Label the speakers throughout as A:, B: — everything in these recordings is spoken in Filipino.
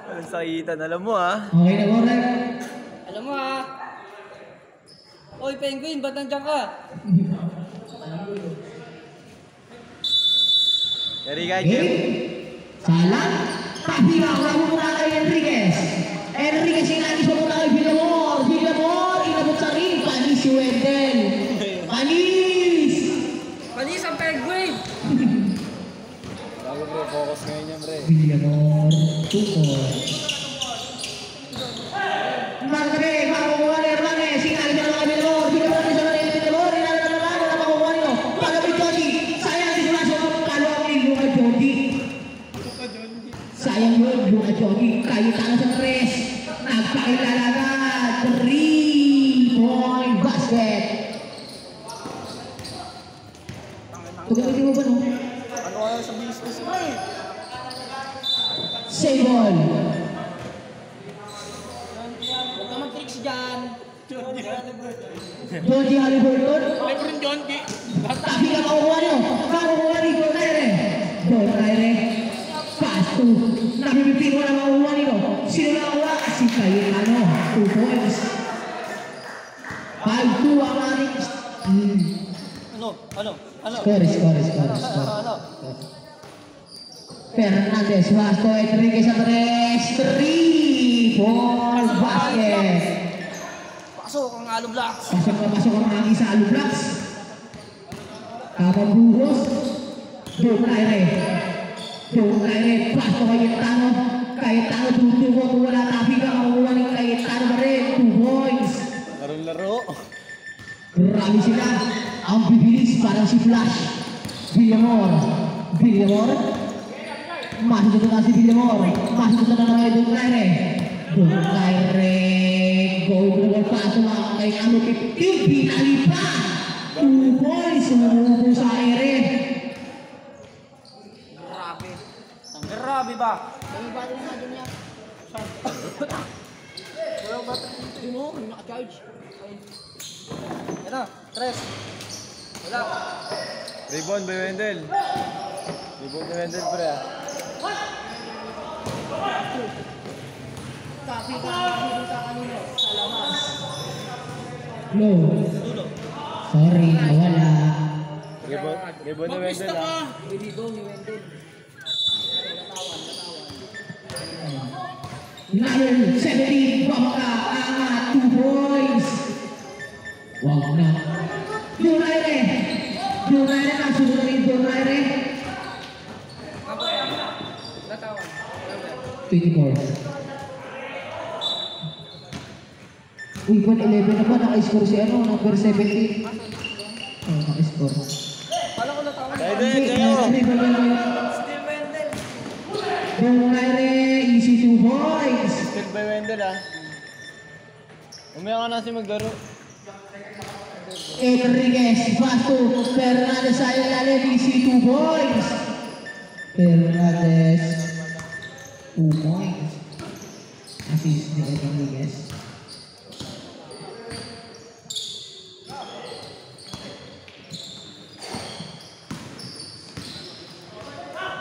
A: Walang sakitan, alam mo ha.
B: Okay na, correct.
C: Alam mo ha. Oy, Penguin, ba't nandiyan ka?
A: Yari ka, Jeff.
B: Salah. Tapi wala mo muna kay Enriquez. Enriquez inalis mo muna kay Villamor. Villamor, inabot sa ring. Panis si Wendell. Panis!
C: Panis ang Penguin!
A: Bago bro, focus ngayon niya bre.
B: Villamor, tukol. Magre, makukuha ni Hermanes. Inalis mo muna kay Villamor. Villamor, isa na rin Villamor. Inalis na lang, wala makukuha nyo. Pagkabit Jody. Sayang si Sulasyo. Kalo ang rin Luka Jody. Sayang yun, Luka Jody. Kayo tanga sa tres. Nagpakilalagan. 3-point basket. Tugatin mo ba no?
A: Ano kaya sa business mo eh?
B: Save ball.
C: Huwag ka mag-tricks dyan.
B: Jody Halliburton.
C: Lebron John, di.
B: Tapi ka makukuha nyo. Makukuha ni Donaire. Donaire. Pass to. Nakipipin mo na makukuha nyo. Sino makukuha? Si Cayetano. 2 points. 5-2 ang ating. Score. Fernandez, Vasco, Enriquez sa tres. 3-point basket.
C: Pasok ang Alo Blocks.
B: Pasok ang mga isa Alo Blocks. Kapag buhos. Donaire. Pasto Cayetano. Cayetano, tutubo. Kung wala tapi ka, makukuha ni Cayetano pa rin. 2 points.
A: Laro.
B: Grabe sila. Ang bibilis parang si Flash. Villamor. Masuk na si Villamor. Masuk na naman Donaire. Goal paso na kay ano kay Pinalipa. 2 points. Sumubo sa ere.
C: Grabe ba? May battery na dun niya. Walang battery. Hindi mo, hindi naka-charge. Ano? 3. Wala.
A: Rebound by Wendell. Pre ah.
C: Tapi ka nakikita kanino sa labas.
B: Low. Sorry, nawala.
A: Rebound ni Wendell ah.
C: Binigo ni Wendell.
B: Number 17, baka angat 2 points. Wag na. Donaire na susunod rin Donaire.
C: Natawan.
B: 24. Uy, 11 na ba? Naka-score si ano? Number 17. Oh, naka-score.
C: Pala ko natawan.
A: Still
C: Wendell.
B: Donaire, easy 2 points.
A: Still by Wendell ah. Umaya ka na si maglaro.
B: Enriquez, Vasco, Fernandez sa ilalim, easy 2 points. Fernandez, 2 points. Assist ni Enriquez.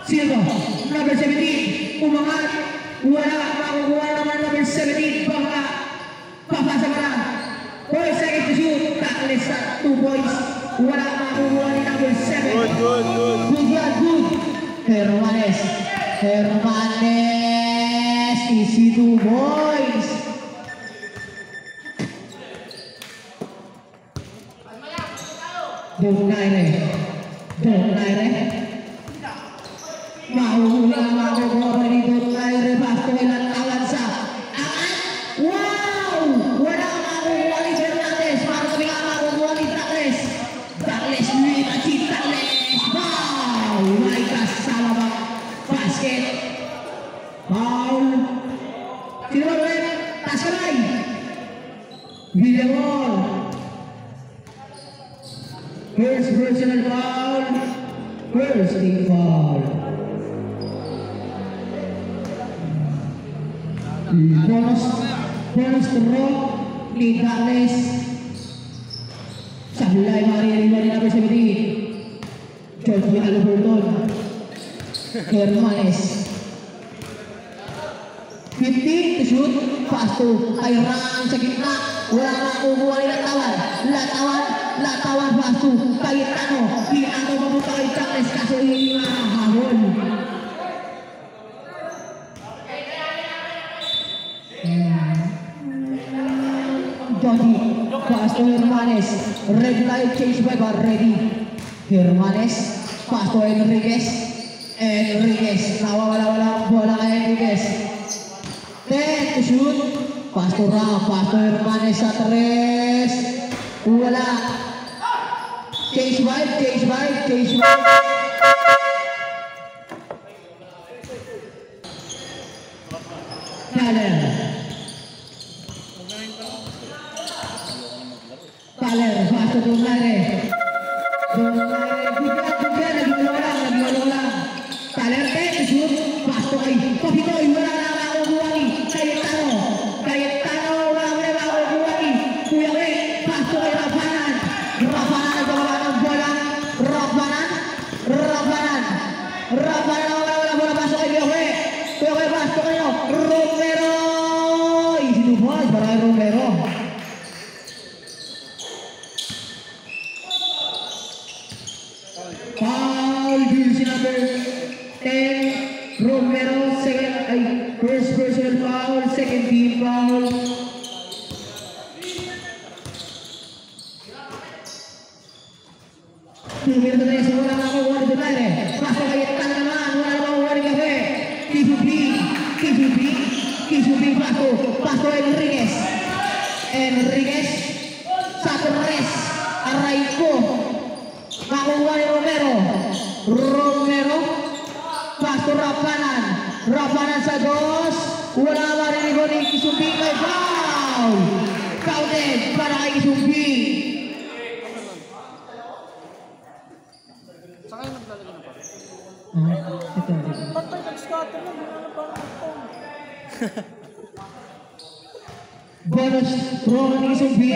B: Silva, number 17, umangat, wala, makukuha naman number 17, baka, papasa ka na. 4 seconds to shoot, tackles sa 2 points, wala, makukuha ni number 7. Good. Hermanes, easy 2 points. Donaire. Makukuha ni Donaire, Vasco ilantawan sa angat. Wow! Wala makukuha ni Fernandez. Marami nga makukuha ni Douglas. Douglas, Wow! May kasama ba? Basket. Foul. Sino ba ulit? Taas kamay. Villamor. First personal foul. First team foul. Bonus throw ni Douglas. Sablay Maria number 17. George Halliburton. Hermanes. 50 to shoot. Pass to kay Ran sa gitna. Wala na kukuha ni Latawan. Pass to kay Tano. Pinano mabuta kay Charles kaso hahon. Johnny. Pass to Hermanes. Red light change by bar ready. Hermanes. Pass to Enriquez. Nawawala bola kay Enriquez. 10 to shoot. Pass to Hermanes sa 3. Wala. Change by. Taler, pass to Donaire. Nagiwala. Taler, 10 to shoot. Pass to kay Papitoy. Wala na makukuha ni Cayetano, wala na makukuha ni Kuya Wei. Pass to kay Rafanan, nagpapala ng bola. Rafanan, wala bola. Pass to kay Kuya Wei. Pass to kay Romero. Sinubos para kay Romero. Foul, jersey number 10, Romero, first personal foul, second team foul. Tumira na sa wala na makuha ni Donaire. Paso kay Tan naman, wala na makuha ni Cafe. Kisubi, paso Enriquez sa 3, Araico. Makuha ni Romero. Pass to Rafanan sa 2. Wala marinig ni Kisubi kay foul. Counted para kay Kisubi.
C: Saka yung naglalagay ng pa.
B: Ito.
C: Patay nag-scatter lang. Wala na parang ito.
B: Bonus throw ni Kisubi.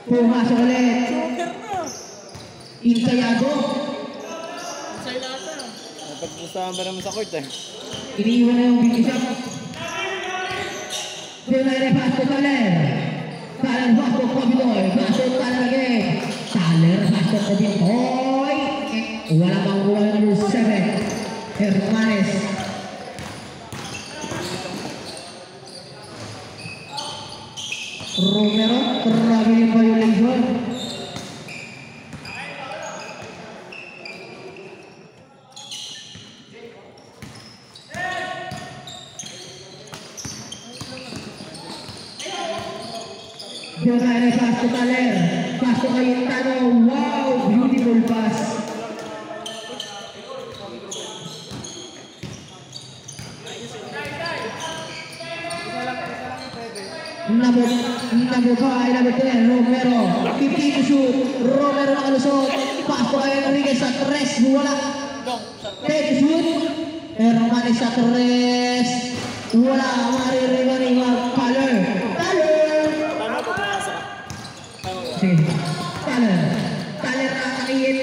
B: Pumasok ulit.
C: Joker na.
B: Insayado.
C: Insay lahat na.
A: Napagpustahan ba naman sa court eh?
B: Iniiwan na yung big shot. Donaire pass to Taler. Taler pass to Papitoy. Pass to Taler again. Taler pass to Papitoy. Wala bang buwan number 7. Hermanes. Romero. Traveling violation. Donaire pass to Taler. Pass to Cayetano. Wow, beautiful pass. Number 5, number 10, Romero. 50 to shoot. Romero nakalusot. Pass to Enriquez sa 3. Wala. 10 to shoot. Hermanes sa 3. Wala. Maririnig ni Taler. Taler nakakait.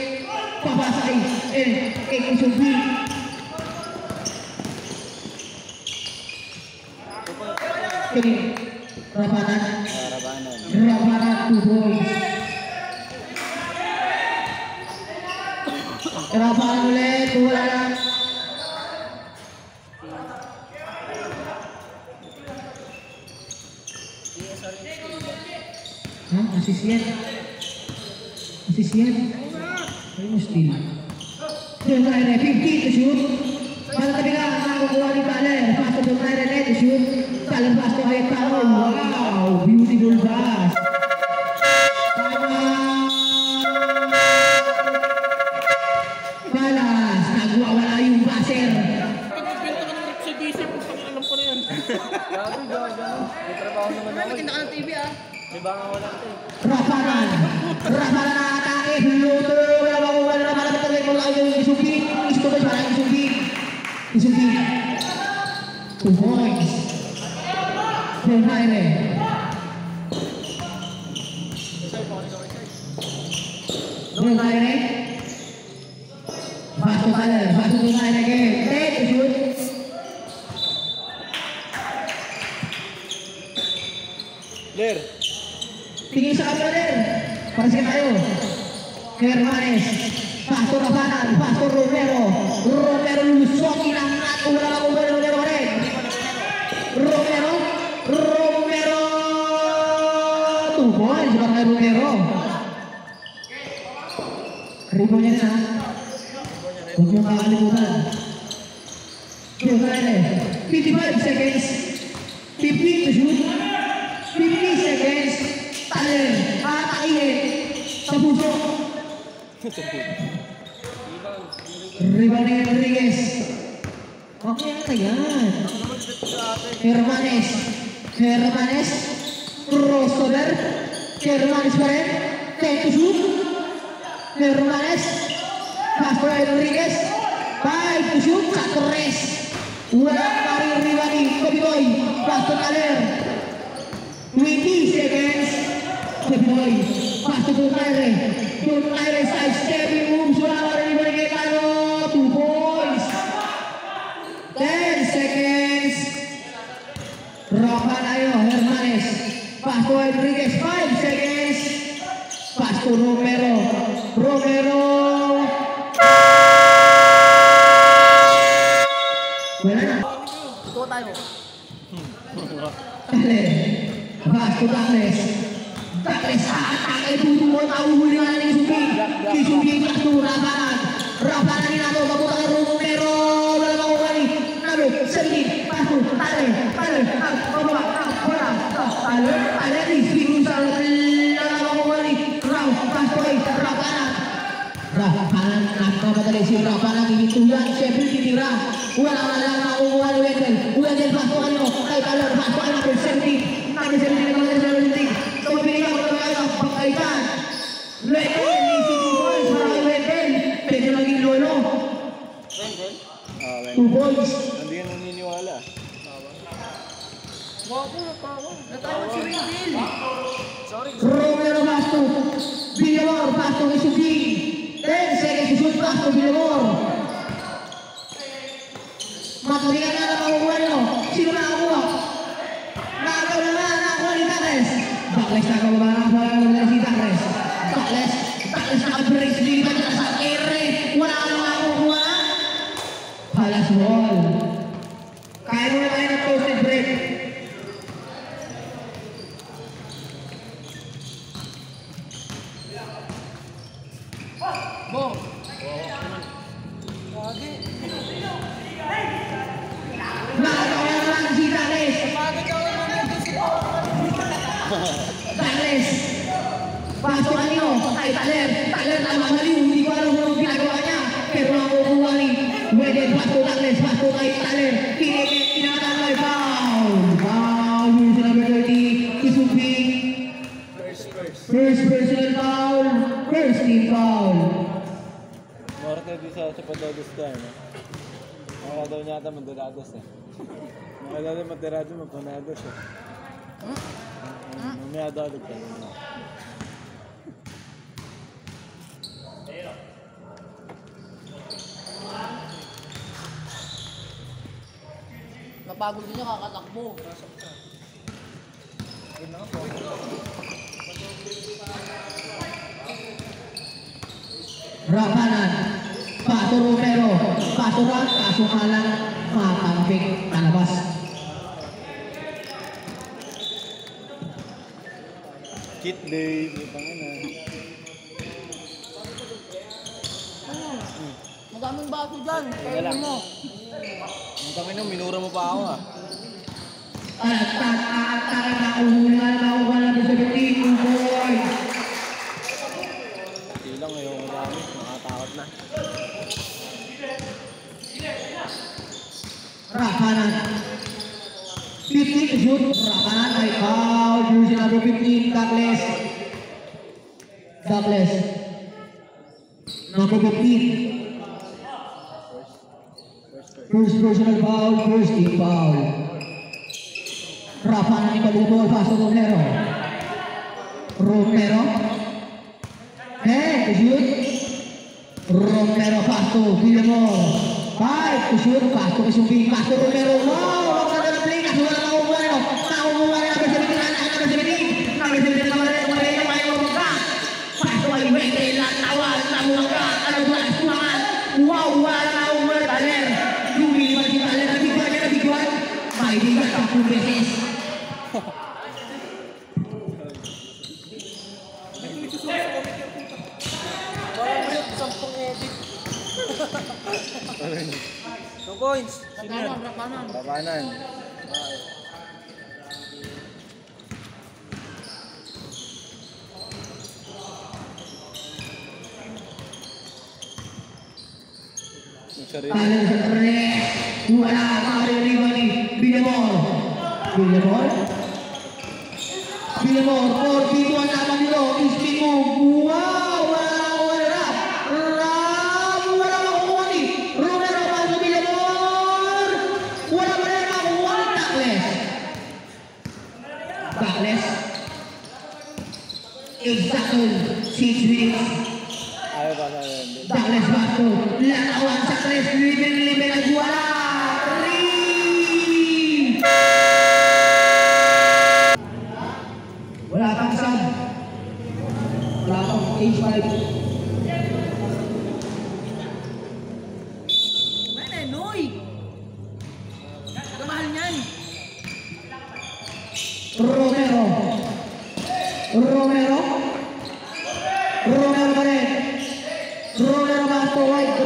B: Papasa kay Kisubi. Kini Rafanan 2 points. Rafanan ulit. Wala na. Assist yan. Ay mo steal. Donaire 50 to shoot. Para tabi ka, nakakukuha ni Taler. Pass to Donaire net to shoot. Taler pass to Cayetano. Wow, beautiful pass. Balas, nagwawala yung baser.
C: Pinagpinta ka ng exhibition kung alam ko na yan.
A: Grabe, gano'n. May trabaho naman ako.
C: Nakinta ka ng TV ah.
A: May baka wala ito eh.
B: Rafanan nakatake. Luto. Wala makukuha na Rafanan. Patagay mo lang yung Kisubi. Kisubi. 2 points. Donaire. Pass to Taler. Pass to Donaire again. 10 to shoot. brother. Paraskan tayo. Hermanes. Pastor Rafanan. Pastor Romero. Romero lusokin ang ato. Wala ako ba Romero pa rin? Romero. Romero. 2 points para kay Romero. Rebound niya rin ha. Huwag niyong kakalimutan. Kaya 55 seconds. 15 to shoot. 50 seconds. Taler. Atakin. Sa puso. Rebound ni Rodriguez. Okay na yan. Hermanes. Hermanes. Crossover. Hermanes pa rin. 10 to shoot. Hermanes. Pastor Rodriguez. 5 to shoot. Sa 3. Walang maririwani. Kobiboy. Pastor Taler. 20 seconds. Kobiboy. Pastor Donaire. Donaire side stepping moves. Walang maririwani kay Talo. 2 points. 10 seconds. Rafa tayo. Hermanes. Pastor Rodriguez. 5 seconds. Pastor Romero. Romero. Wala na.
C: Ito tayo.
B: Pastor Douglas. Douglas atake puto mo tauhuli na ng Subi. Kisubi Pastor Rafanan. Rafanan ni nato papunta kay Romero. Wala na kani. Nabi, Sergi, Pastor, Tale, Baba, Bola, Tale, Rizky, Usal, Rafanan. Rafanan, nagkamadali si Rafanan, gigituyan, siyempre titira. Wala lang makukuha ni Wendell. Wendell, pasok kanyo. Kay Taler, pasok kayo number 17. Number 17. So, pinigyan ko na kayo. Pagkaitan. Wendell, easy 2 points para kay Wendell. Pwede maging lolo. 2 points.
A: Hindi ka naniniwala.
C: Wako, natawa. Natawa si Ringdil. Sorry.
B: Romero Basto. Villamor, Basto kay Subi. 10 seconds to shoot, Basto, Villamor. Matuloy na makukuha nyo. Sino nakakuha? Nakakuha naman, nakakuha ni Douglas. Douglas nakakuha na si Douglas. Douglas nakabrace din ba dyan sa ere? Wala ka nang makukuha. Halas ball. Kaya mo na tayo ng posted break.
C: Bo. Lagi.
B: Nakakuha naman si Douglas.
C: Pagod ako naman dito si Bo.
B: Douglas. Pasok kanyo. Ay, Taler. Taler na mamaliw. Hindi ko alam kung anong ginagawa niya. Pero nakukuha ni Wendell. Pasok Douglas. Pasok kay Taler. Kinakatan kay foul. Foul. Yung sinabi 30. Isubi. First personal foul. First team foul.
A: Morte di sa Padodos tayo, no? Mga daw niya ata Maderados eh. Mga daw yung Maderados, Magpanados eh. Mamaya daw ulit tayo.
C: Napagod din niya kakatakbo.
B: Rafanan. Pastor Romero. Pastoran. Kaso malang matampik talabas.
A: Cheat day, putang ina.
C: Madaming baso dyan. Kaya mo.
A: Ang kami nung minura mo pa ako ah.
B: At nauhuli na nakuha na sa 17 points.
A: Silang ngayon ang dami, nakatakot na.
B: Rafanan. 15 to shoot. Rafanan ay foul. Jersey number 15, Douglas. Douglas. Number 15. First personal foul, first team foul. Rafanan ni Kalutol, Pastor Romero. Romero. To shoot. Romero, Pastor, Villamor. 5 to shoot, Pastor Isumbi, Pastor Romero. Wow, maganda na play. Kaso wala makukuha nyo. Nakukuha nyo, number 17, number 17. Number 17, number 17, 10 beses.
C: Parang mo yung 10 edit. 2 points. Rakanan.
A: Kapanan. Yung sarili.
B: Alan sa tres. Wala makarinig ni Villamor. Villamor. Villamor. 4-2 ang laban nito. Instinct move. Wow! Wala. Wala makukuha ni Romero Paso Villamor. Wala pa rin makukuha ni Takles. Takles. Exactly 6 minutes.
A: Ayaw pa sa yun.
B: Takles Basto. Lalawan sa tres. Libre ang juara. Wala pang sub. Wala pang age 5.
C: Mana, Noy? Kamahal niyan.
B: Romero pa rin. Romero Basto, wide,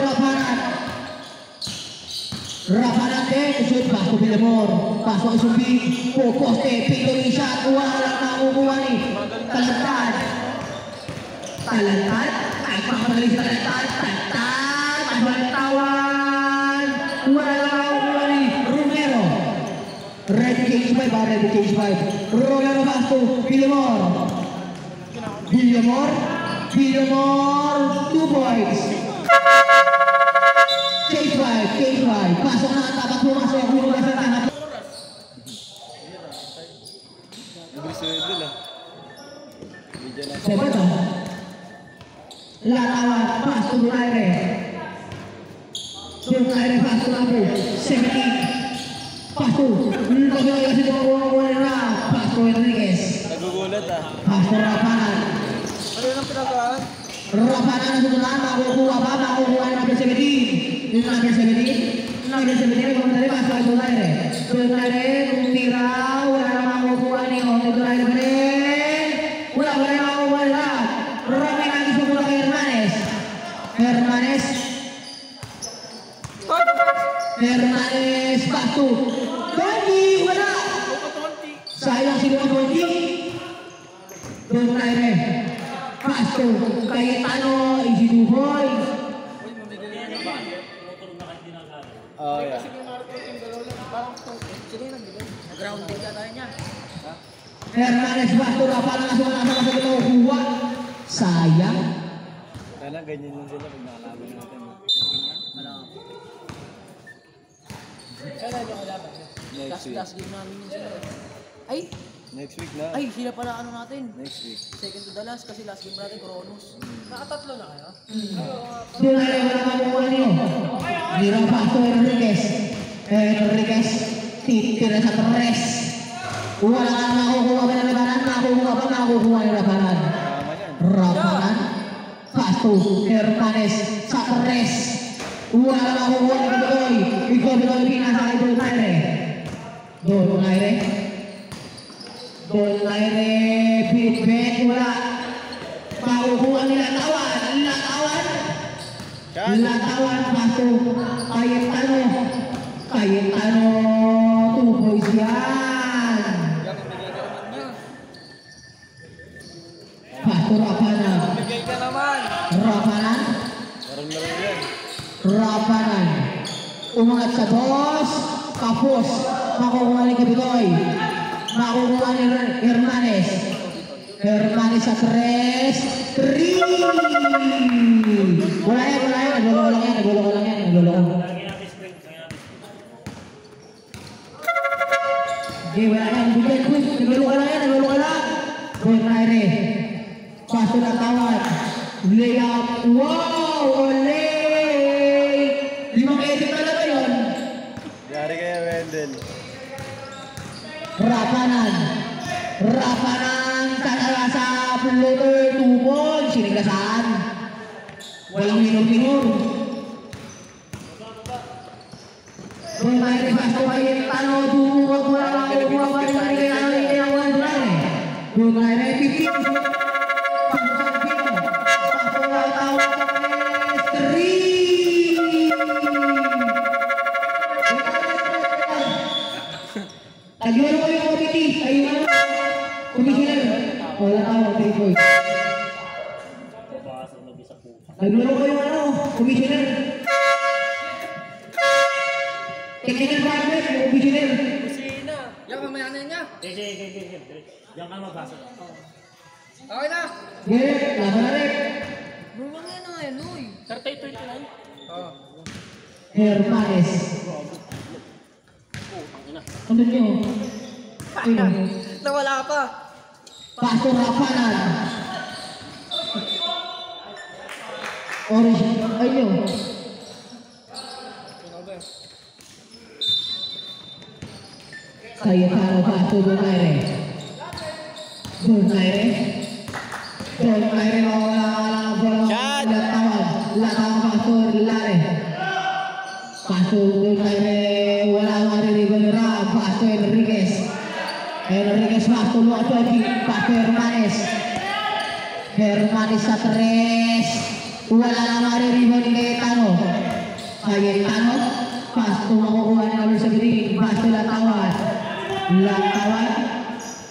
B: Rafanan din, shoot, Basto Villamor. Pasok isumbi, poste, pictory shot, walang nakukuha ni Talantad. Nagpapagaling sa Talantad, magbalantawan. Wala lang nakukuha ni Romero. Ready cage 5. Romero Basto, Villamor, 2 points. Cage 5. Pasok na, dapat pumasok. Hulugan sa tanap.
A: Ibig sabihin ah. Bigyan na.
B: Sebeto. Larawan, Pasto Donaire. Pasto Lampu. 17. Pasto. Lagi kasi tumakuha na. Pasto Enriquez.
A: Nagugulat ah.
B: Pasto Rafanan.
C: Ano yung pinagawa?
B: Rafanan na sumunod. Makukuha ng number 17. Yung number 17. Number 17 kung tali Pasto Donaire. Donaire, tira. Wala na makukuha ni Donaire pa rin. Wala na makukuha na. Rami lagi sa mula kay Hermanes Pasto. Tony, wala. Sayang si Luka 20. Donaire. Pasto. Cayetano, easy to boy.
A: Oh, yeah.
C: Ground din yata niya.
B: Hermanes Pasto, Rafanan na sumunod sa kinukuha. Sayang.
A: Kaya ganyan lang sila pag nakalaban natin.
C: Kailan yung kalaban?
A: Next week.
C: Last game namin yun sila. Ay!
A: Next week na.
C: Ay, sila pala ano natin.
A: Next week.
C: Second to the last kasi last game natin, Kronos. Nakatatlo na kayo?
B: Donaire, wala makukuha niyo. Mira Pasto Enriquez. Titira sa tres. Wala ka makukuha ka na labanan. Makukuha ni Rafanan.
A: Tama yan.
B: Rafanan. Pasto. Hermanes sa tres. Wala ka makukuha ni Bitoy. Bitoy pinasa kay Donaire. Pitbet. Wala. Makukuha nila Latawan. Pasto. Cayetano. 2 points yan. Pasto Rafanan.
C: Bigay ka naman!
A: Parang laro yan.
B: Rafanan. Umangat sa dos. Kapos. Makukuha ni Kabitoy. Makukuha ni Hermanes. Hermanes sa tres. 3! Wala yan. Nagluloko lang yan. Okay, wala yan. Bigyan quick. Nagluloko lang. Donaire. Pasto na tawad. Layup. Wow! Olay! 5 edit talaga yun.
A: Yari kaya Wendell.
B: Rafanan tatala sa floater 2 points. Sinigasaan. Walang minor. Donaire Pasto Cayetano. Wala Naglaro ko yung ano, commissioner. Technical department, yung commissioner.
C: Kusina. Yan, mamaya na niya.
D: Diyan ka magbasa.
C: Okay na.
B: Yeah, laban na rin.
C: Bulang yan na ngayon, uy.
D: 38-29.
C: Oo.
B: Hermanes. Ano nyo? Ayun.
C: Nawala pa.
B: Pastor Rafanan. Orange. Ayun. Cayetano Pastor Donaire. Donaire. Donaire mawala bola.
A: Shot!
B: Latawan Pastor Lare. Pastor Donaire wala maririban na. Pastor Enriquez. Enriquez Pastor Luatoki. Pastor Hermanes. Hermanes sa 3. Wala na maririban ni Cayetano. Cayetano. Pastor makukuha na ulit sa biting. Pastor Latawan. Latawan.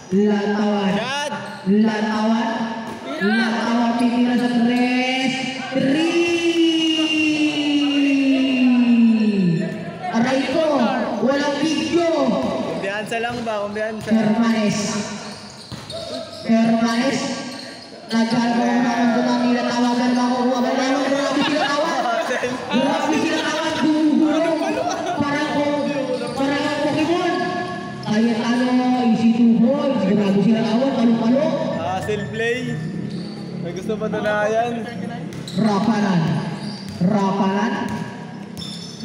B: Latawan.
A: Shot!
B: Latawan. Latawan titira sa 3. 3. Aray ko. Walang video.
A: Kumbiyansa lang ba? Kumbiyansa.
B: Hermanes. Hermanes. Nagkakaroon na ang tunang nila tawagan makukuha. Grabe sila tawag. Grabe sila tawag. Gumugulo. Parang ang Pokemon. Kaya easy to boys. Grabe sila tawag. Palo-palo.
A: Hustle play. May gusto pa na yan.
B: Rapalan. Rapalan.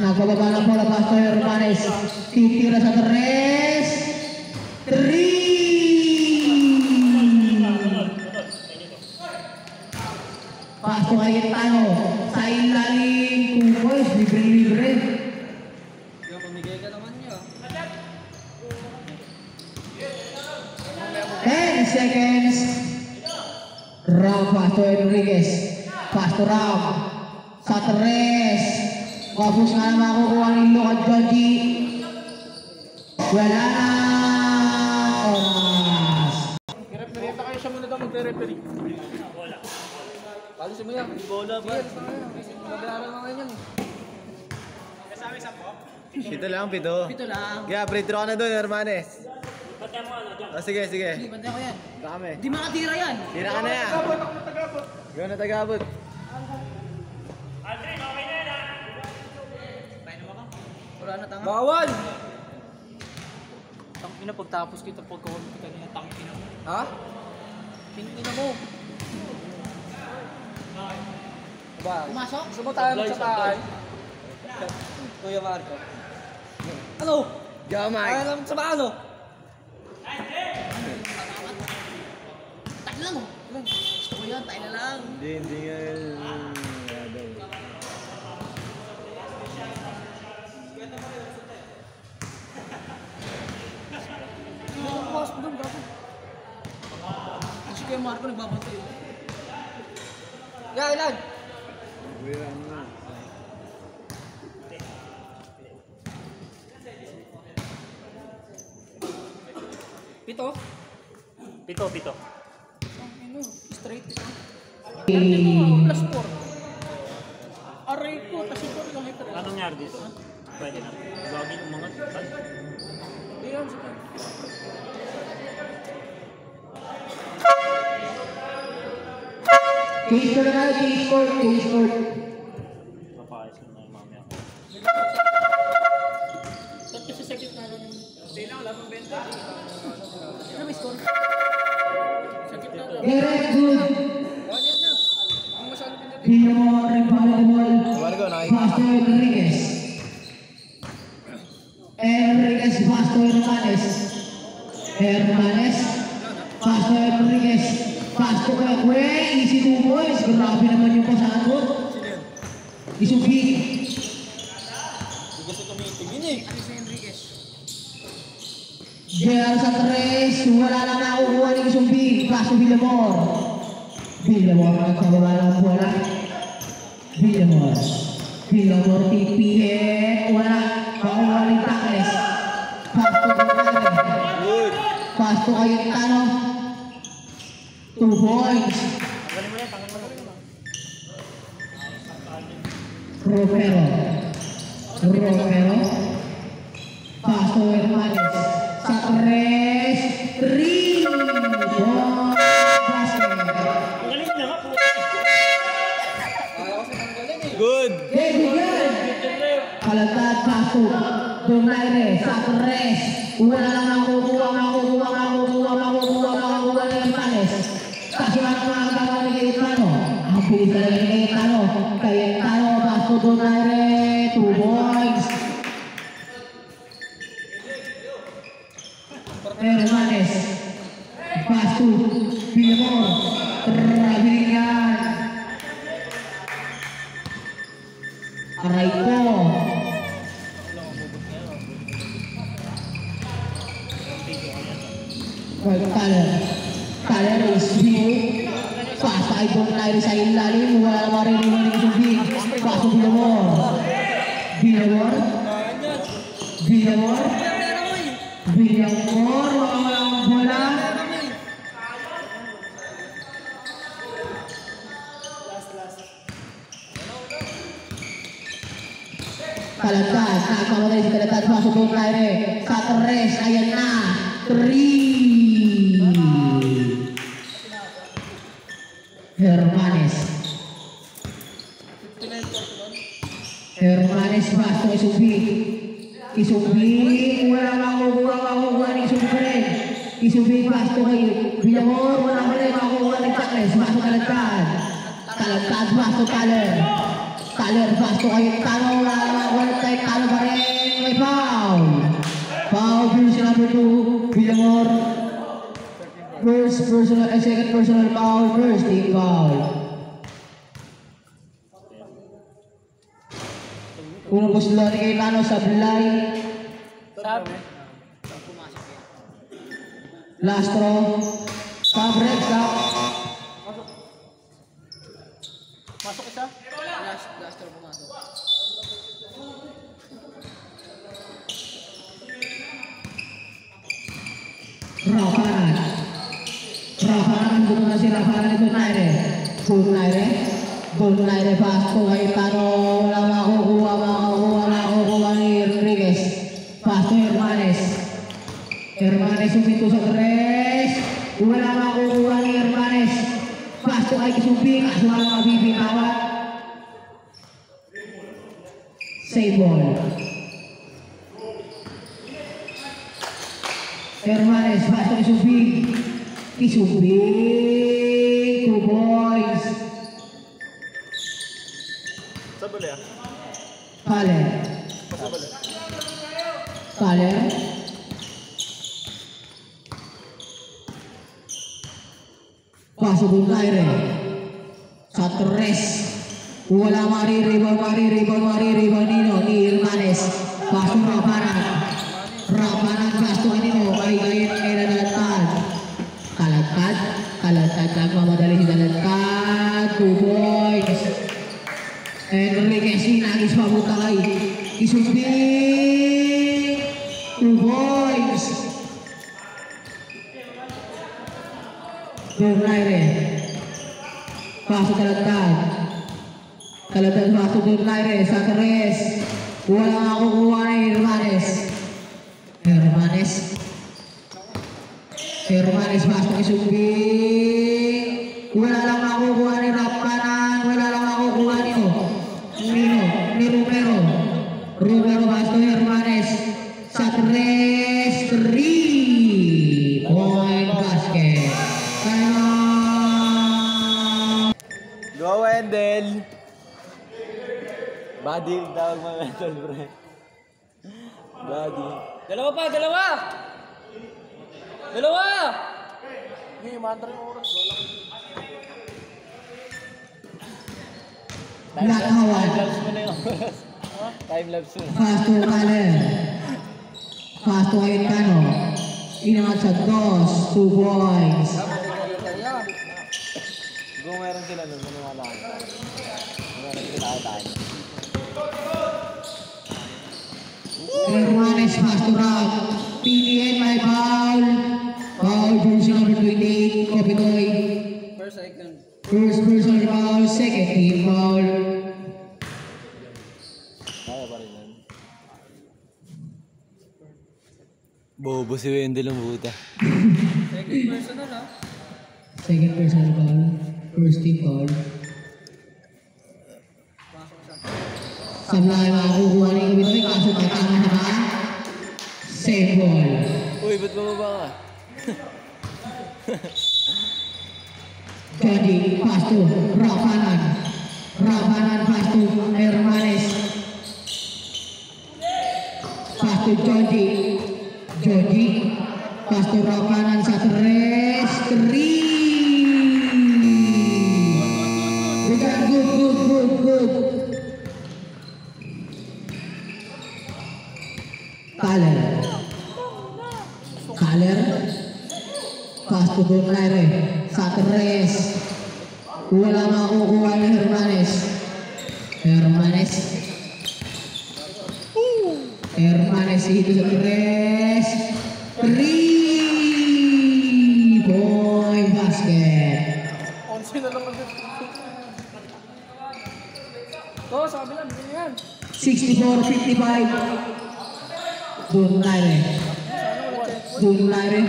B: Nakababa na bola Pastor Hermanes. Titira sa 3. 3. Pastor Cayetano. Sa ilalim. 2 boys. Libre-libre.
C: Yung pamigay ka naman niya.
B: 10 seconds. Ram Pastor Enriquez. Pastor Ram. Sa 3. Kapos na naman makukuha ni Lucas Joji. Wala na oras.
C: Referenta kayo siya muna daw magre-referee. Wala. Palisin mo yan. Bola ba? Mag-aaral na ngayon yan eh.
A: Pito lang, pito.
C: Pito lang.
A: Kaya, free throw ka na doon, Hermanes. Oh, sige, sige.
C: Hindi, bantay ko yan.
A: Ito kami.
C: Di makatira yan.
A: Tira ka na yan. Gawin na tagabot.
C: Wala na tanga. Bawal! Tangina pagtapos kita pagkawal kita niya. Tangina mo. Ha? Tangina mo. Ba? Pumasok? Gusto mo tayo sa bahay? Kuya Marco. Ano?
A: Gamay.
C: Ayaw lang sa bahay, ano? Tayo lang mo. Gusto ko yan, tayo na lang.
A: Hindi nga.
C: Pumasok doon, gago. Kasi Kuya Marco nagbabantay. Ya, ilan? Pito?
D: Pito.
C: Ano? Straight ito. Plus 4. Aray ko, kasi 4 lang ito.
D: Anong nangyari dito? Pwede na. Gagawin umangat.
C: Iyan, sige.
B: Case ko na tayo, case court.
D: Mapakayos na yung mamaya.
C: Ba't kasi sa gitna lang yung... Hindi lang, wala pang benta. Ano may score? Sa gitna lang.
B: Direct good.
C: Ano yan na? Ang masyado pinatay.
B: Pinamon rin volleyball.
A: Marco, nakikita.
B: Pastor Enriquez. Enriquez, Pastor Hermanes. Hermanes. Pastor Enriquez. Pastor Kakwe. Easy to boys. Grabe naman yung pasakot. Isugi.
C: Hindi kasi tumitigin eh. Ano si Enriquez?
B: JR sa 3. Wala lang nakukuha ni Isugi. Pastor Villamor. Villamor nagkababa ng bola. Villamor TPN. Wala. Makuha ni Takles. Pastor Kakwe.
A: Good.
B: Pastor Cayetano. 2 points.
D: Tanggalin mo yan.
B: Romero. Pass to Hermanes. Sa 3. Basket.
D: Ang galing na nga po.
A: Good!
B: Bigyan! Kalagad, paso. Donaire, sa 3. Wala lang makukuha ng Hermanes. Kasi lang mga gawa ni Cayetano. Ang bilis talaga ni Cayetano, paso Donaire, 2 points. Hermanes. Paso. Villamor. Trabilingan. Aray ko. Taler is view. Pass ay Donaire sa ilalim. Wala maririnig ng subig. Paso Villamor. Walang bola. Kalagad, nakamatay si Kalagad, pasok Donaire. Sa 3, ayan na. 3. Hermanes pasok Isubig. Wala makukuha ni Isubig. Isubig pasok kay Villamor. Wala makukuha ni Chakles. Pasok Kalagad, pasok Taler pasok kay Tano. Wala kay Tano pa rin. May foul. Version number 2. Villamor. Second personal foul. First team foul. Unang puslo ni Cayetano sa Blay. Last throw. Break up.
C: Masok isa? Last throw pumasok.
B: Rafaran buto na si Rafaran ito Donaire pasto Cayetano. Wala makukuha ni Enriquez. Pasto Hermanes umito sa 3. Wala makukuha ni Hermanes. Pasto kay Kisubing. Kaso wala mabibitawan. Save ball. Hermanes pasto Kisubing. 2 points.
D: Sabali ah.
B: Taler. Pasok Donaire. Sa 3. Wala rebound Nino ni Hermanes. Pasok Rafaran pasok Nino. Kay Kalagad. Kalagad nagmamadali si Kalagad. 2 points. Enriquez nagis pabuta kay Isubig. 2 points. Donaire. Pasok Kalagad pasok Donaire sa 3. Wala makukuha ni Hermanes pasok Isubig. Wala lang makukuha ni Rapanan. Wala lang makukuha ni Romero pasok Hermanes sa 3 point basket.
A: Go Wendell! Buddy, tawag mo Wendell, pre. Buddy.
C: Dalawa! Hindi, mantra yung oras.
B: Lakawan.
A: Time-lapse mo na yung oras. Time-lapse mo.
B: Pasto Taler. Pasto Cayetano. Inangat sa 2 points.
A: Kung meron sila nun, maniwala ko. Meron sila tayo.
B: Hermanes Pasto Rock. PDN may foul. Foul version number 28. Kopitoy.
C: First, second.
B: First personal foul. Second team foul.
A: Bobo si Wendell ang buta.
C: Second personal ha.
B: Second personal foul. First team foul. Sablay makakukuha ni Kabitoy. Kaso tatama na ba? Save ball.
A: Uy, ba't bumaba ka?
B: Jody, pass to Rafanan. Rafanan, pass to Hermanes. Pass to Jody. Jody, pass to Rafanan sa tres. Bukan, good. Kaler. Pass to Donaire. Sa tres. Wala makukuha ni Hermanes. Hermanes itu sa tres. 3-point basket.
C: 11 na naman dito. Oo, sa kabila, bigyan yan.
B: 64-55. Donaire.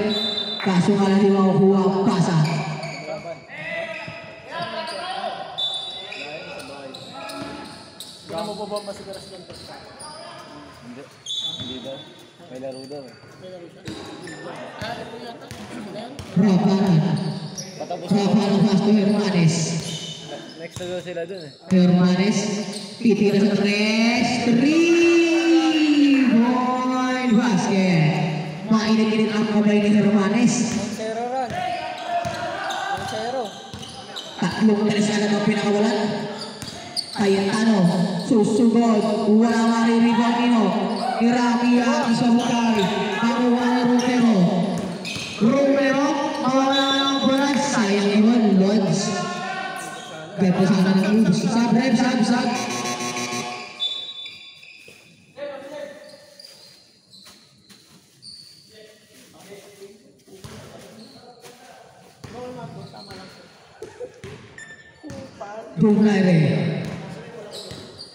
B: Kaso nga lang di makukuha ang pasa.
C: Kaya mo ba masigaras ganito?
A: Hindi daw. May laro daw eh.
B: Rafanan.
A: Patapos
B: Rafanan pass to Hermanes.
A: next na daw sila dun eh.
B: Hermanes titira sa tres. 3-point basket. Mainit-init ang kamay ni Hermanes.
C: 1-0 run. 1-0.
B: Tatlong tres agad ang pinakawalan. Cayetano, susugod, wala mariribang ino. Irakia, isabukay, makuha na Romero, mawala ng bola, sayang iwan, Lods. Ganda sana ng moves. Sab.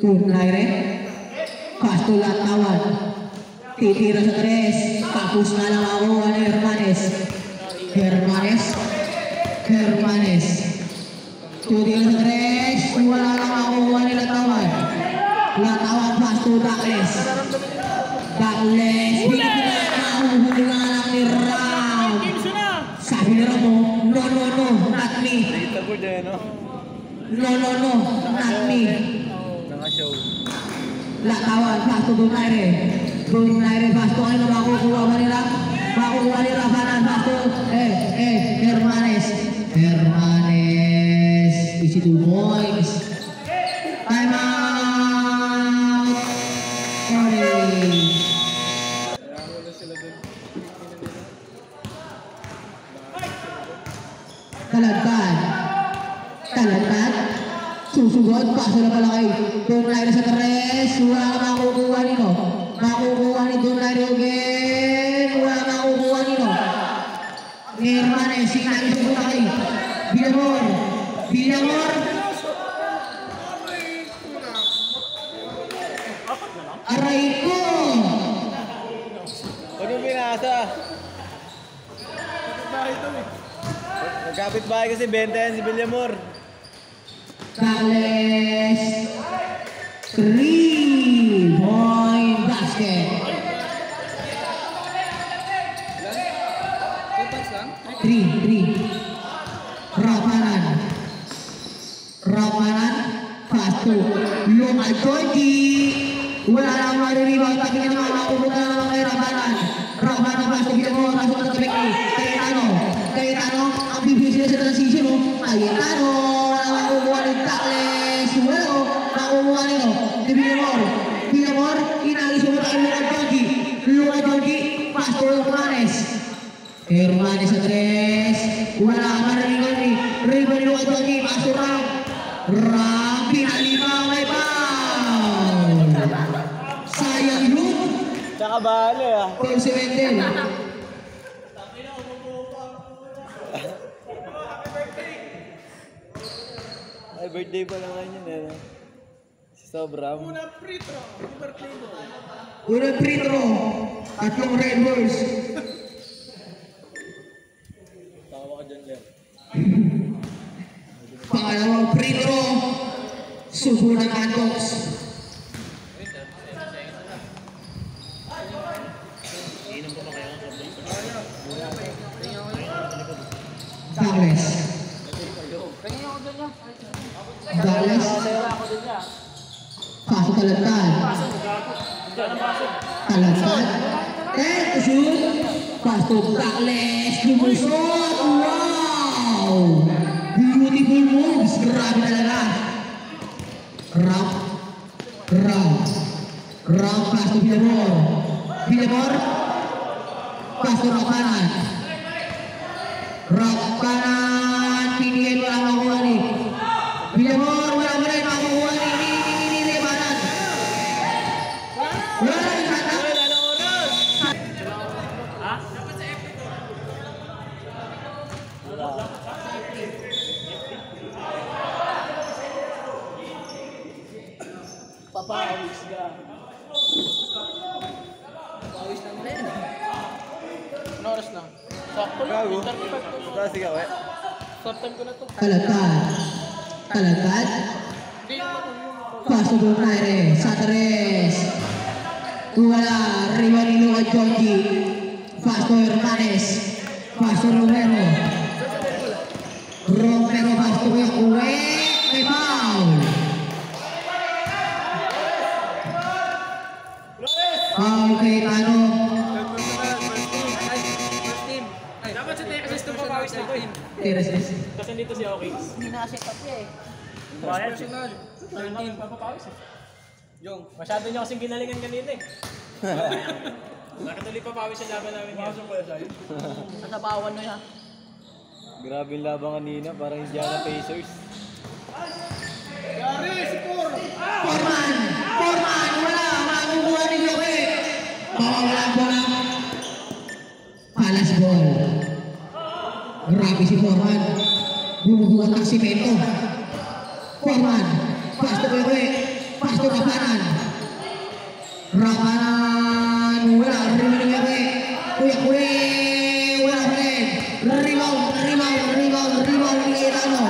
B: Donaire. Pasto Latawan. Titira sa tres. Tapos na lang ako ni Hermanes. Titira sa tres. Wala lang ako ni Latawan. Pasto Dakles. Nahuhuli nga lang ni Ram. Sabi ni Ram, no, not me.
A: Nakita ko dyan, no?
B: No, not me.
A: Naka-show.
B: Latawan, pasto Donaire. Pasto ano makukuha nila? Makukuha ni Rafanan, pasto. Hermanes. Easy 2 points. Time out. Kalagkan. Susugod, paso na pala kay Donaire sa tres. Wala makukuha nino. Makukuha ni Donaire again. Wala makukuha nino. Hermanes, sinali sa pula kay Villamor. Aray ko.
A: Ano binasa? Magkapit bahay kasi 20 yan si Villamor.
B: Dakles. 3-point basket. 3. Rafanan. Pasto. Lumay Koji. Wala lang mariribang. Tapi ka naman makukuha naman kay Rafanan. Pasto. Villamor. Pasok na sa Becky. Cayetano. Ang bibig sila sa transition. Cayetano. Wala makukuha ni Dakles. Wala makukuha nito. Ni Villamor. Inalis mo tayo Lumay Koji. Pasto Hermanes sa tres. Wala ka mariringan ni River Lumay Koji. Pasto Ram. Pinalima may foul. Sayang yun.
A: Tsaka bale ah.
B: Paul si Wendell.
A: Ay, birthday pa lang yun eh. Si Sobram.
B: Unang free throw. Tatlong Red Bulls.
A: Tawa ka dyan, Leo.
B: Pangalawang free throw. Subo ng Antox. Douglas.
C: Tingin ako dyan niya.
B: Douglas.
C: Sera ako dyan niya.
B: Paso talagtad.
C: Diyan ang baso.
B: Talagtad. And to shoot. Paso Douglas. Lumusot. Wow! Beautiful moves. Grabe talaga. Ramp. Paso Villamor. Paso Rapanan. Pinigay mo lang makuha ni Villamor, wala mo rin makuha ni Rebanan. Wala na yung kata.
C: Papawis ka. Pawis na nila yun. Ano oras na? Sakto lang.
A: Gago.
C: 35 to.
A: Tapos ikaw eh.
C: Stop time ko na to.
B: Talagtad.
C: Hindi yung
B: Paso Donaire. Satres. Wala. Rivalino at Jonji. Paso Hermanes. Paso Romero. Paso Uwe. May foul. Foul kay Tano.
C: dapat sa tayo assist ko papawis na to.
B: Tires.
C: Kasi dito si Hawkins. Hindi na set up niya eh. Bayad personal. 13 papapawis eh. Jong, masyado niya kasing ginalingan kanina eh. Nakatuloy papawis yung laban namin ngayon. Masok ko ya sa'yo. Nasabawan na yan.
A: Grabe yung labang kanina, parang Indiana Pacers.
B: Forman! Wala! Makukuha ni Joke! Mawawala ang bola. Palas ball. Grabe si Forman. Bumubuhat ng simento. Forman. Pasto ko Joke. Pasto Rapanan. Wala. Rebound ni Joke. Kuya. Wala pa rin. Rebound ni Irano.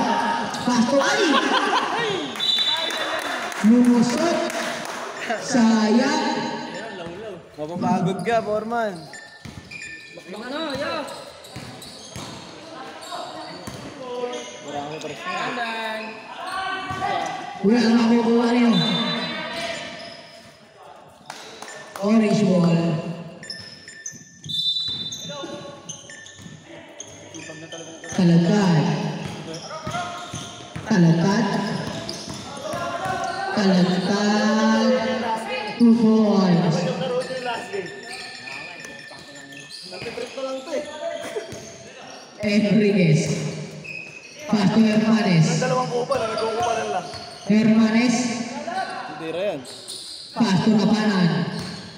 B: Pasto ay! Lumusot. Sayang.
A: Mapapagod ka, Foreman.
C: Ano, yo!
A: Marami pa rin.
C: Andan!
B: Wala na makukuha niyo. Orange ball. Talagtad. 2 points. Enriquez. Pasto Hermanes.
D: Dalawang kupal, nagkukupa lang.
B: Hermanes.
A: Hindi rin.
B: Pasto Rapanan.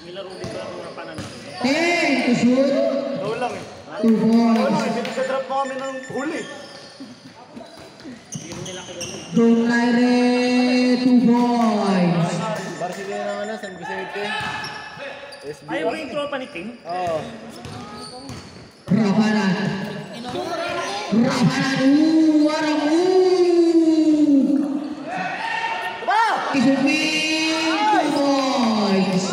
D: Nilaro dito ang mga panan.
B: To shoot.
D: Gawin lang eh.
B: 2 points.
D: Pinag-drop mo kami ng huli.
B: Donaire, 2 points.
A: Barcelona naman na, San Vicente. SB.
D: Ayaw mo yung tropa ni Tim?
A: Oo.
B: Rapanan. What a move! Isupin, 2 points.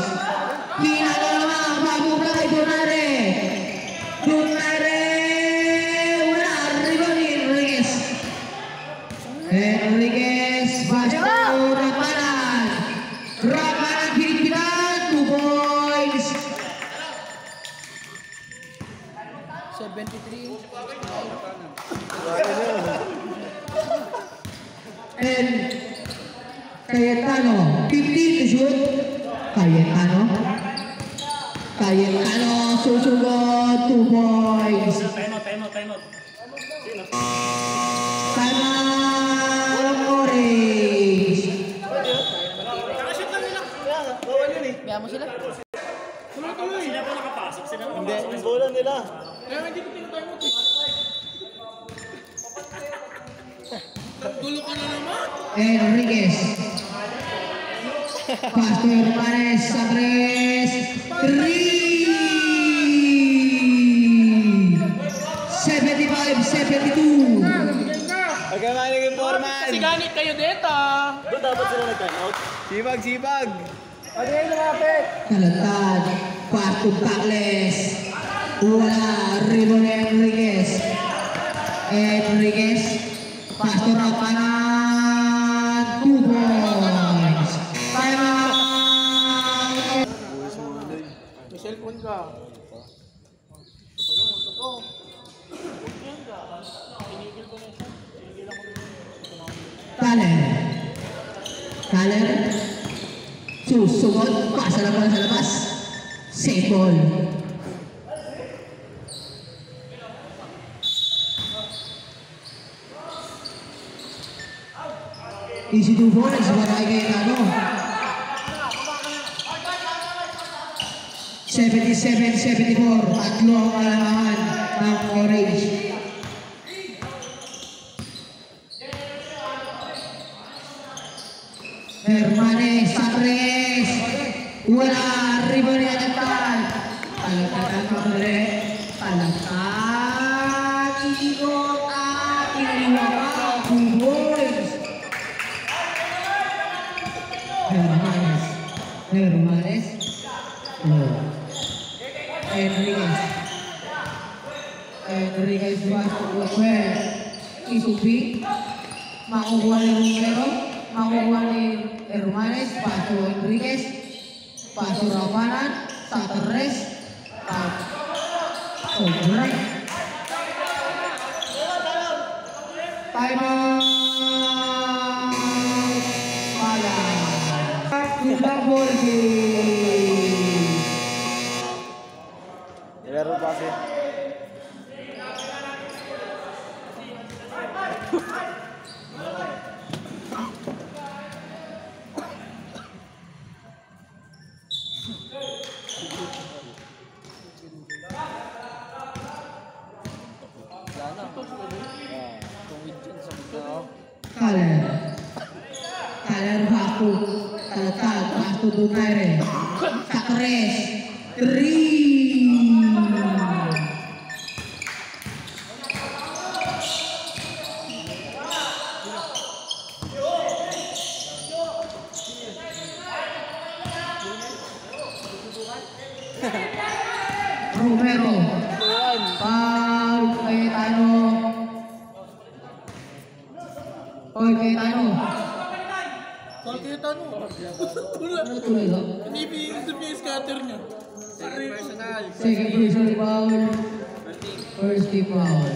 B: Pinalo naman, bago pala kay Donaire. Wala, rebound ni Enriquez, Pasto, Rapanan. Pilipinas, 2 points.
C: 73.
B: And Cayetano, 15 to shoot. Cayetano, susugot, 2 points.
D: Time out.
B: Time out, Orange.
D: Nakashoot lang nila. Bawal yun eh.
C: Kaya mo sila?
D: Sila pa nakapasok.
A: Hindi, yung bola nila.
C: Kaya hindi ko tinatay mo. Nagdulo ka na naman.
B: Enriquez. Pasto Hermanes, Satres, 3.
C: ganit kayo dito.
D: Doon dapat sila nag-timeout.
A: Sibag, sibag!
C: Ano yung lumapit?
B: Talentad, Pastor Tacles. Wala, Ribon Enriquez. Enriquez, Pastor out kanan, 2 points. Time out.
C: May cellphone ka.
B: Kaler. Susunod, pasa na bola sa labas. Safe ball. Easy to ball, sabay kay Cano. 77-74, tatlo ang kalamangan ng Orange. Hermanes, Satres, wala, ribon ni Agatan. Palagkatan ko ulit, palagkat, ikot at iniwaka, 2 boys. Hermanes, Hermanes, Enriquez, Enriquez masuk ke Isubi, makukuha ni Romero, makukuha ni Hermanes, pasu Enriquez, pasu Rapanan, Sateres, Sobre, time out, sudah boleh.
A: Laro pa kasi.
B: Kaler baku, taltal, baku Dunaire, Satres, Romero, Paul Cayetano, Paul Cayetano.
C: Paul Cayetano.
B: Ano tuloy ba?
C: Ibig sabihin scatter niya.
B: Second personal foul. First team foul.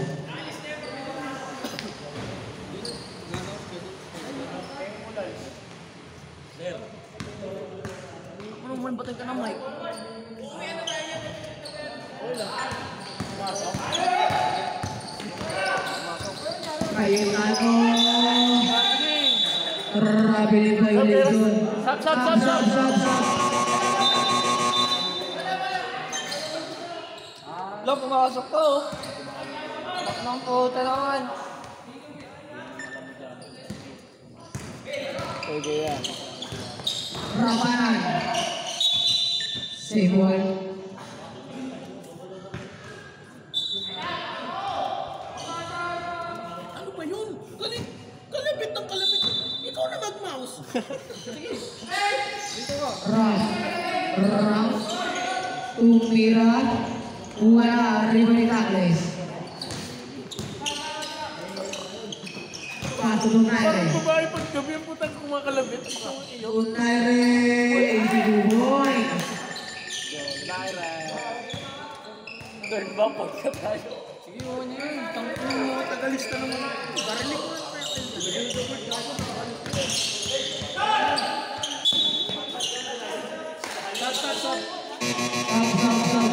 C: Ano mo batay ka ng mic?
B: Cayetano. Rapid violation. Sub.
C: Lo, pumasok ko. Bak ng puta naman.
A: Pwede yan.
B: Rapanan. Save ball.
C: Ano ba yun? Kalabit ng kalabit. Ikaw na mag-mouse. Sige. Dito ka.
B: Ram. Tumira. Wala. Ribon Tacles. Paso Dunaire.
C: Babae paggabi ang putang kumakalabit.
B: Dunaire. Easy to boy.
C: Third ba pagka tayo? Sige, huwag niyo yun. Tangko mo, tagalista naman ako. Barinig mo lang tayo.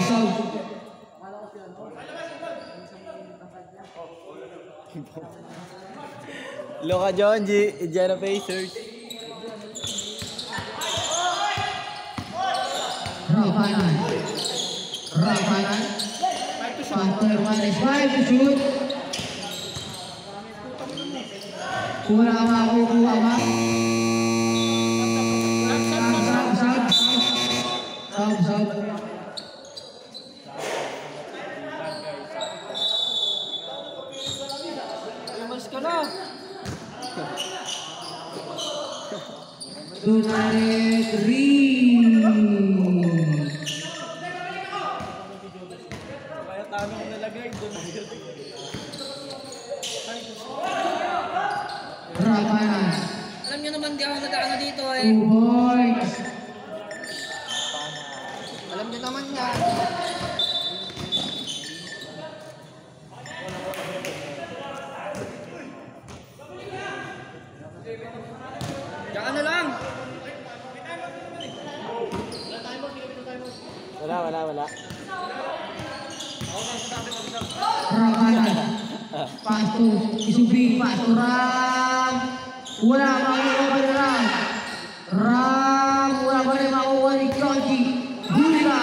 B: Sub.
A: Loka John, Indiana Pacers.
B: Rapanan. Pasto Hermanes. 5 to shoot. Wala makukuha ba? Sub.
C: Mas ka na.
B: Donald Green.
C: Kaya tama ko nalagay doon.
B: Rabanan.
D: Alam nyo naman di ako nag-ano dito eh.
B: 2 points.
D: Alam nyo naman yan. Diyan na lang.
A: Wala.
B: Rabanan. Pass to Isubi. Pass to Ram. Wala makukuha ni Ram. Ram. Wala pa rin makukuha ni Chonchi. Hula.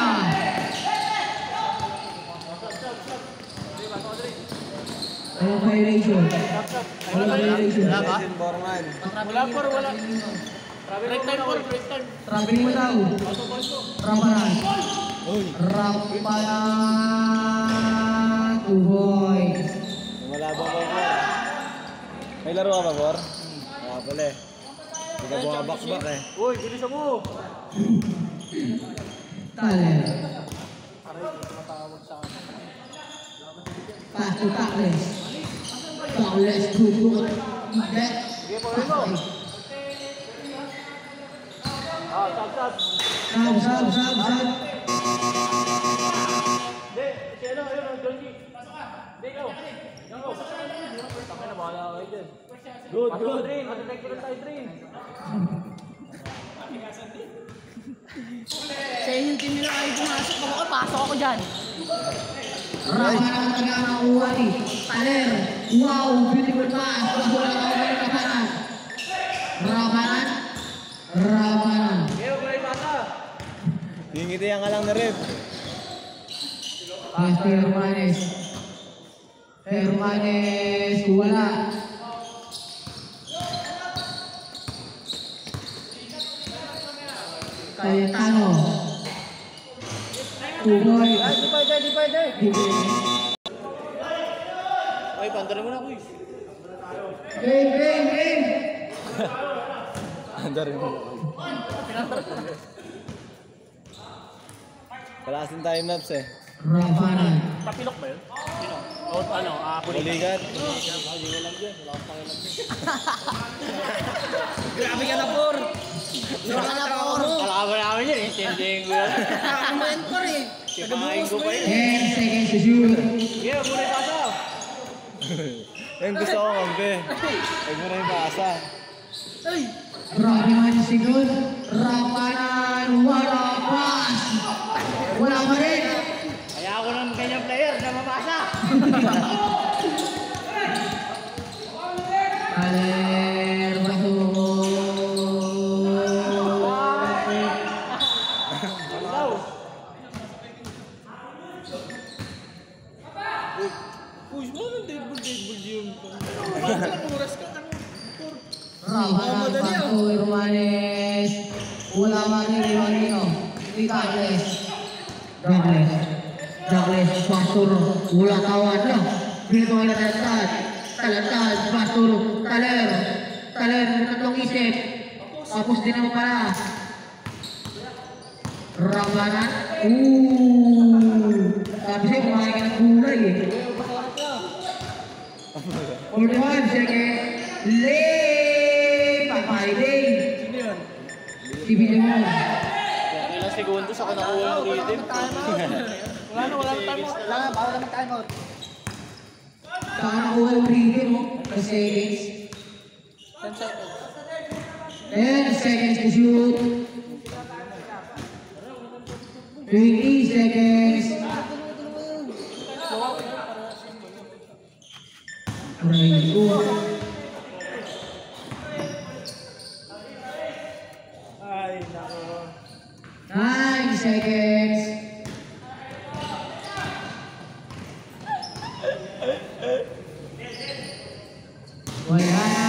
B: Walang violation. Walang violation.
A: Jason Borman.
C: Wala. Break time.
B: Trapping mo daw. Rabanan. Rabanan. 2 points.
A: Wala bang Bor? May laro ka ba, Bor? Wala pala eh. Hindi ka bumabakbak eh.
C: Uy, bilisan mo!
B: Taler. Pass to Takles. Takles duduk. Back.
C: Sab.
B: Sab.
C: Hindi, si ano, ayun, Johnny. Hindi, ikaw. Takay na, bahala kayo dyan. Good. Train, matitake ko lang tayo, train.
D: Sa inyong team nila ay pumasok. Ako pasok ako dyan.
B: Rabanan ang taga-nakuha ni Taler. Wow, beautiful pass. Bola na ako ng kapanan. Rabanan.
C: Kaya, may bata.
A: Hingitihan ka lang na rin.
B: Pass to Hermanes. Wala. Cayetano. Tuboy.
C: Di pwede. Ay, pandarin mo na, kuy.
B: Game.
A: Anda rin mo. Kalasin time lapse eh.
B: Rabanan.
C: Tapilok ba yun? Sino? O, ano,
A: Buligat.
D: Grabe ka na, Por.
C: Kalakaban namin yun eh. Tending ko yan.
D: Mentor eh.
C: Sipahin ko pa yun.
B: 10 seconds to shoot.
C: Yeah, muna yung pasa.
A: Yung gusto ko kampi. Huwag mo na yung pasa.
D: Ay!
B: Grabe naman yung single. Rabanan. Wala pass. Wala pa rin.
C: Kaya ako ng ganyang player na mapasa.
B: Taler. Bato.
C: Daw. Push mo ng table yun. Oras ka.
B: Rabanan. Bato. Hermanes. Wala pa rin. Iwanino. Douglas. Pastor. Wala kawan na. Dito wala talantad. Pastor. Taler. Tatlong isip. Tapos din naman pala. Rabanan. Sabi siya, kumain ka ng gulay eh. 45 seconds. Lay! Papayday.
C: Sino yun?
B: Si Bilimon.
C: Ilang segundos ako nakuha ng rhythm. Wala na time out. Wala na, bawal naman time out.
B: Saka nakuha yung rhythm mo. 10 seconds. 10 seconds to shoot. 20 seconds. Aray ko.
C: Ay, nako.
B: 9 seconds. Wala na.